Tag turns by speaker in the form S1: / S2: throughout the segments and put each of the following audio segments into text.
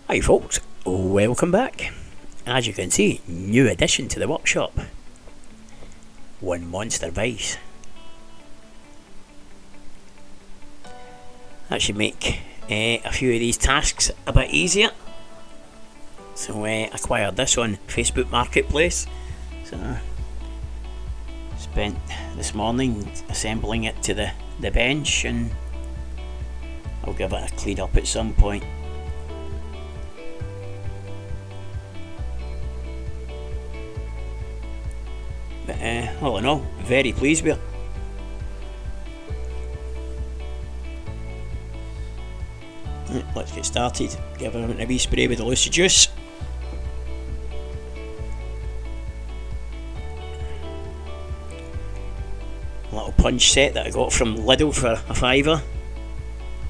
S1: Hi folks, welcome back. As you can see, new addition to the workshop. One monster vise. That should make a few of these tasks a bit easier. So acquired this on Facebook Marketplace. So spent this morning assembling it to the bench, and I'll give it a clean up at some point. But all in all, very pleased with it. Right, let's get started. Give it a wee spray with the Lucy juice. A little punch set that I got from Lidl for a £5.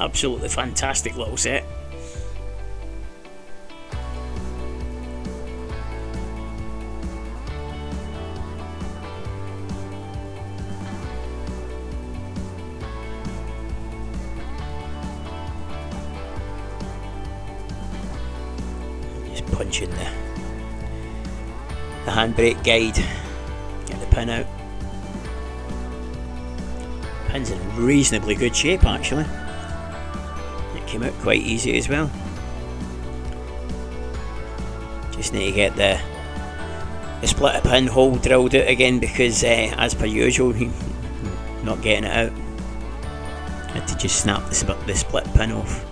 S1: Absolutely fantastic little set. Punching the handbrake guide, get the pin out. Pin's in reasonably good shape actually. It came out quite easy as well. Just need to get the splitter pin hole drilled out again because as per usual, not getting it out. Had to just snap the split pin off.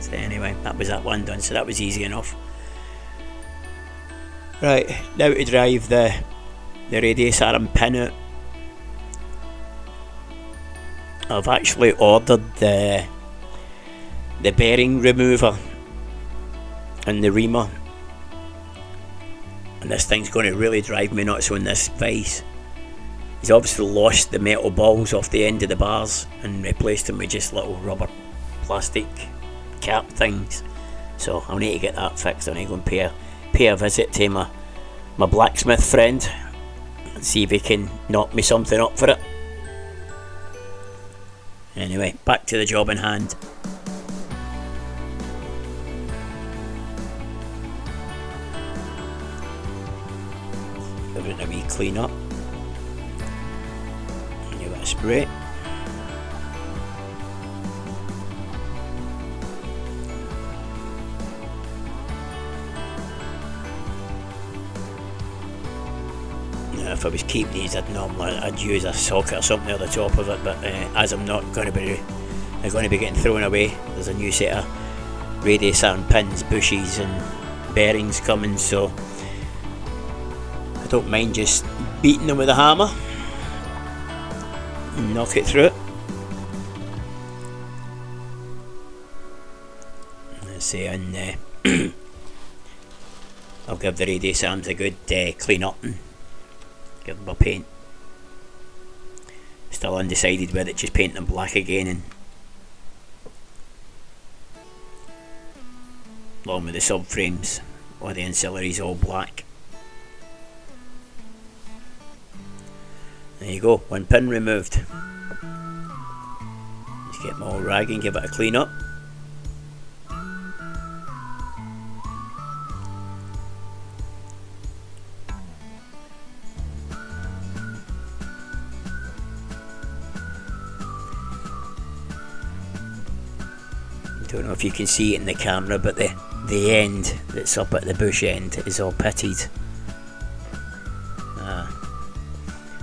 S1: So anyway, that was that one done, so that was easy enough. Right, now to drive the radius arm pin out. I've actually ordered the bearing remover and the reamer, and this thing's going to really drive me nuts on this vise. He's obviously lost the metal balls off the end of the bars and replaced them with just little rubber plastic cap things, so I'll need to get that fixed. I'll need to go and pay a visit to my blacksmith friend and see if he can knock me something up for it. Anyway, back to the job in hand. Give it a wee clean up. Give it a spray. If I was keeping these, I'd use a socket or something at the top of it, but as I'm not going to be, they're going to be getting thrown away. There's a new set of radius arm pins, bushes and bearings coming, so I don't mind just beating them with a hammer and knock it through it. Let's see, and I'll give the radius arms a good clean up and give them a paint. Still undecided whether to just paint them black again, and along with the subframes or the ancillaries all black. There you go, one pin removed. Just get my old rag and give it a clean up. Don't know if you can see it in the camera, but the end that's up at the bush end is all pitted.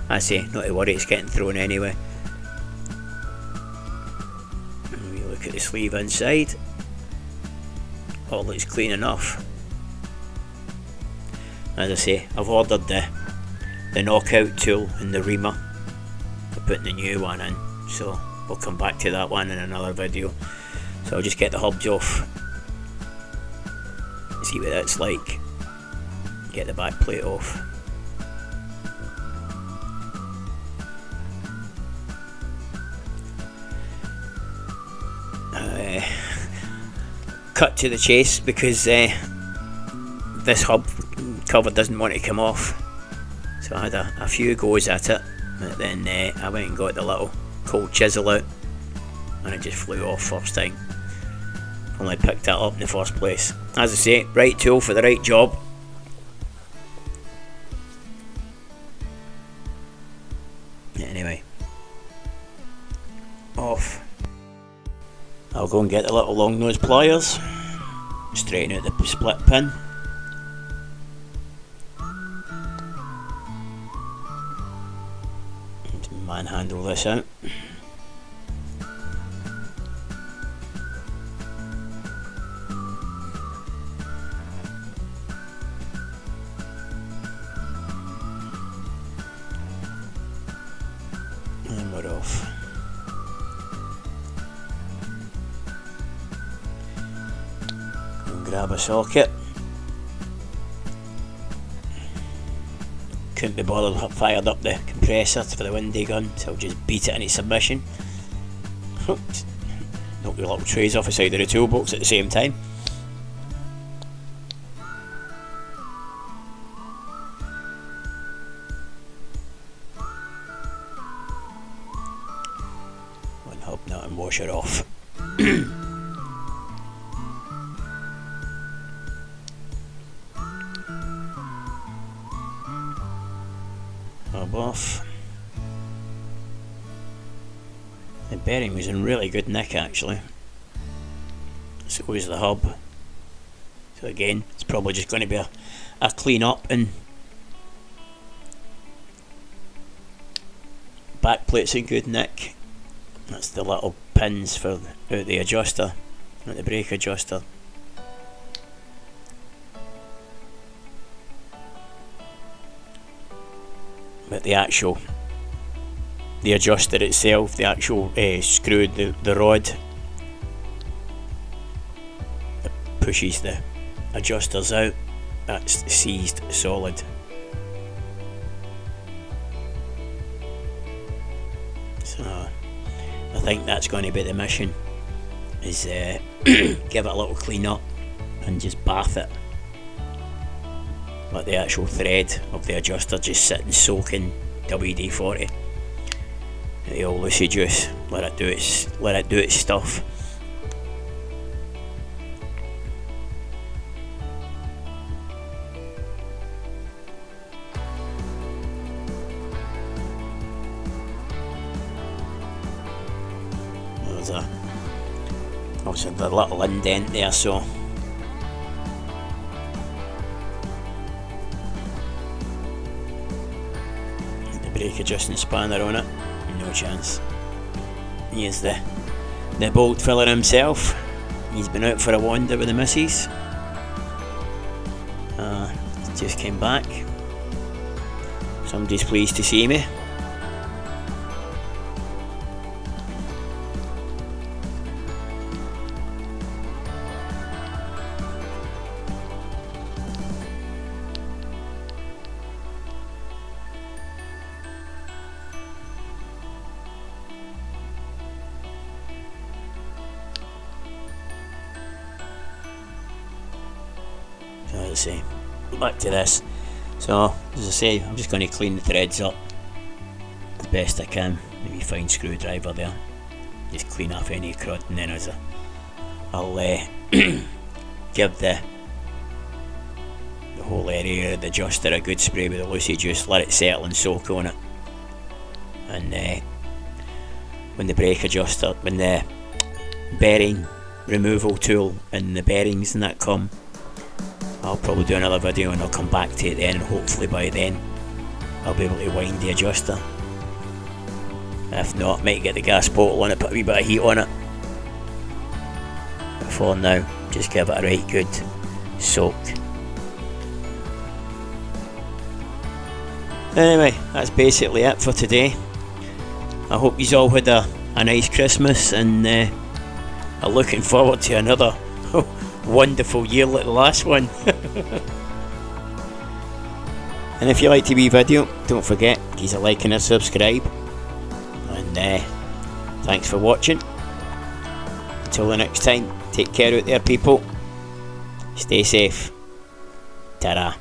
S1: I say, not to worry, it's getting thrown anyway. And we look at the sleeve inside. All looks clean enough. As I say, I've ordered the knockout tool and the reamer for putting the new one in, so we'll come back to that one in another video. So I'll just get the hubs off, see what that's like, get the back plate off. Cut to the chase because this hub cover doesn't want to come off, so I had a few goes at it, but then I went and got the little cold chisel out and it just flew off first time. only picked that up in the first place. As I say, right tool for the right job. Anyway, off. I'll go and get the little long nose pliers, straighten out the split pin. And manhandle this out. And we're off. Grab a socket. Couldn't be bothered fired up the compressor for the windy gun, so I'll just beat it into submission. Knock your little trays off the side of the toolbox at the same time. Unhub that and wash it off. Hub off. The bearing was in really good nick actually. So was the hub. So again, it's probably just going to be a clean up, and back plate's in good nick. That's the little pins for out the adjuster, not the brake adjuster. But the adjuster itself, the actual screw, the rod that pushes the adjusters out, that's seized solid. So I think that's going to be the mission, is give it a little clean up and just bath it. Let the actual thread of the adjuster just sit and soak in WD-40. The old Lucy juice, let it do its stuff. There's obviously the little indent there, so brake adjusting spanner on it, no chance. Here's the bolt filler himself. He's been out for a wander with the missus. Just came back. Somebody's pleased to see me. As I say, back to this. So, as I say, I'm just going to clean the threads up the best I can. Maybe fine screwdriver there. Just clean off any crud, and then I'll give the whole area of the adjuster a good spray with the Lucy juice, let it settle and soak on it. And when the brake adjuster, when the bearing removal tool and the bearings and that come, I'll probably do another video and I'll come back to it then, and hopefully by then I'll be able to wind the adjuster. If not, might get the gas bottle on it, put a wee bit of heat on it. But for now, just give it a right good soak. Anyway, that's basically it for today. I hope you all had a nice Christmas, and are looking forward to another wonderful year like the last one. And if you like the wee video, don't forget, give a like and a subscribe. And thanks for watching. Until the next time, take care out there people. Stay safe. Ta-ra.